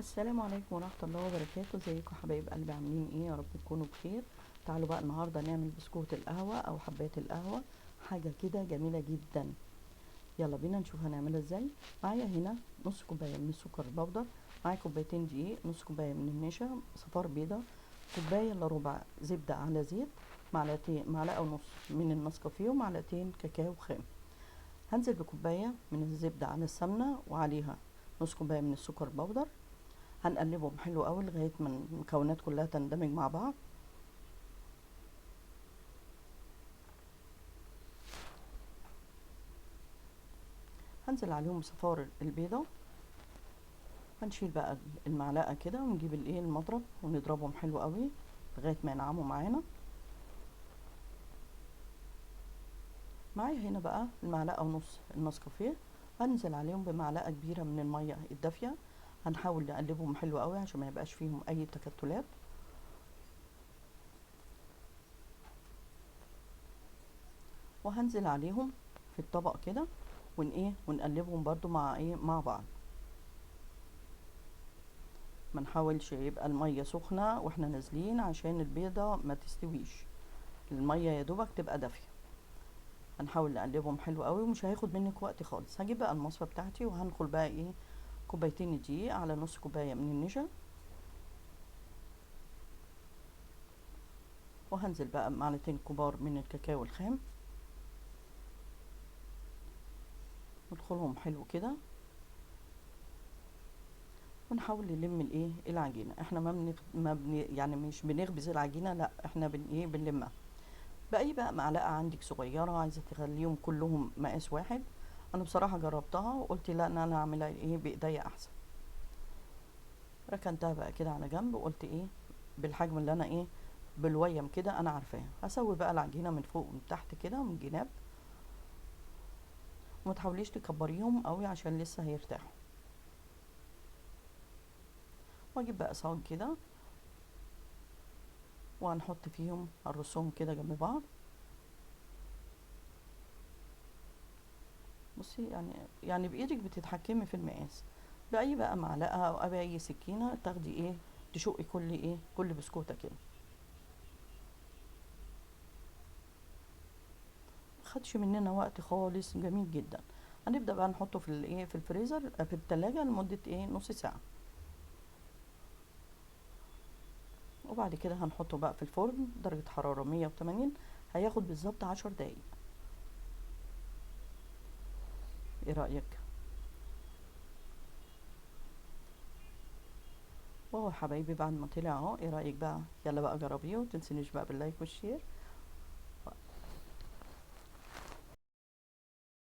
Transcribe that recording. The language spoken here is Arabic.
السلام عليكم ورحمة الله وبركاته. ازيكم حبايب قلبي؟ عاملين ايه؟ يا رب تكونوا بخير. تعالوا بقى النهاردة نعمل بسكوت القهوة او حبات القهوة، حاجة كده جميلة جدا. يلا بينا نشوف هنعملها ازاي. معايا هنا نص كوباية من السكر البودر، معايا كوبايتين دقيق، نص كوباية من النشا، صفار بيضة، كوباية الا ربع زبدة على زيت، معلقة ونص من النسكافيه، ومعلقتين كاكاو خام. هنزل بكوباية من الزبدة على السمنة وعليها نص كوباية من السكر البودر. هنقلبهم حلو قوي لغايه ما المكونات كلها تندمج مع بعض. هنزل عليهم صفار البيضه. هنشيل بقى المعلقه كده ونجيب المضرب ونضربهم حلو قوي لغايه ما ينعموا معانا. معايا هنا بقى المعلقه ونص النسكافيه، هنزل عليهم بمعلقه كبيره من الميه الدافيه. هنحاول نقلبهم حلو قوي عشان ما يبقاش فيهم اي تكتلات. وهنزل عليهم في الطبق كده ونقلبهم برضو مع بعض. ما نحاولش يبقى الميه سخنه واحنا نازلين عشان البيضه ما تستويش، الميه يا دوبك تبقى دافيه. هنحاول نقلبهم حلو قوي ومش هياخد منك وقت خالص. هجيب بقى المصفى بتاعتي وهنخل بقى كوبايتين دقيق على نص كوبايه من النشا، وهنزل بقى معلقتين كبار من الكاكاو الخام، ندخلهم حلو كده ونحاول نلم العجينه. احنا ما بن يعني مش بنخبز العجينه، لا احنا بنلمها. بأي بقى معلقة عندك صغيرة عايزة تخليهم كلهم مقاس واحد. أنا بصراحة جربتها وقلت لا، أنا أعملها بإيديا أحسن. ركنتها بقى كده على جنب وقلت بالحجم اللي أنا بالويم كده أنا عارفاه. هسوي بقى العجينة من فوق ومن تحت كده من الجناب، وما تحاوليش تكبريهم قوي عشان لسه هيرتاحوا. واجيب بقى صاج كده وهنحط فيهم الرسوم كده جنب بعض. بصي يعني بايدك بتتحكمي في المقاس. باي بقى معلقه او باي سكينه تاخدي تشقي كل بسكوته كده. خدش مننا وقت خالص، جميل جدا. هنبدا بقى نحطه في الفريزر في التلاجة لمده نص ساعه. وبعد كده هنحطه بقى في الفرن درجه حراره 180. هياخد بالظبط 10 دقايق. ايه رايك؟ وهو حبايبي بعد ما طلع اهو، ايه رايك بقى؟ يلا بقى جربيه ومتنسينيش بقى باللايك والشير.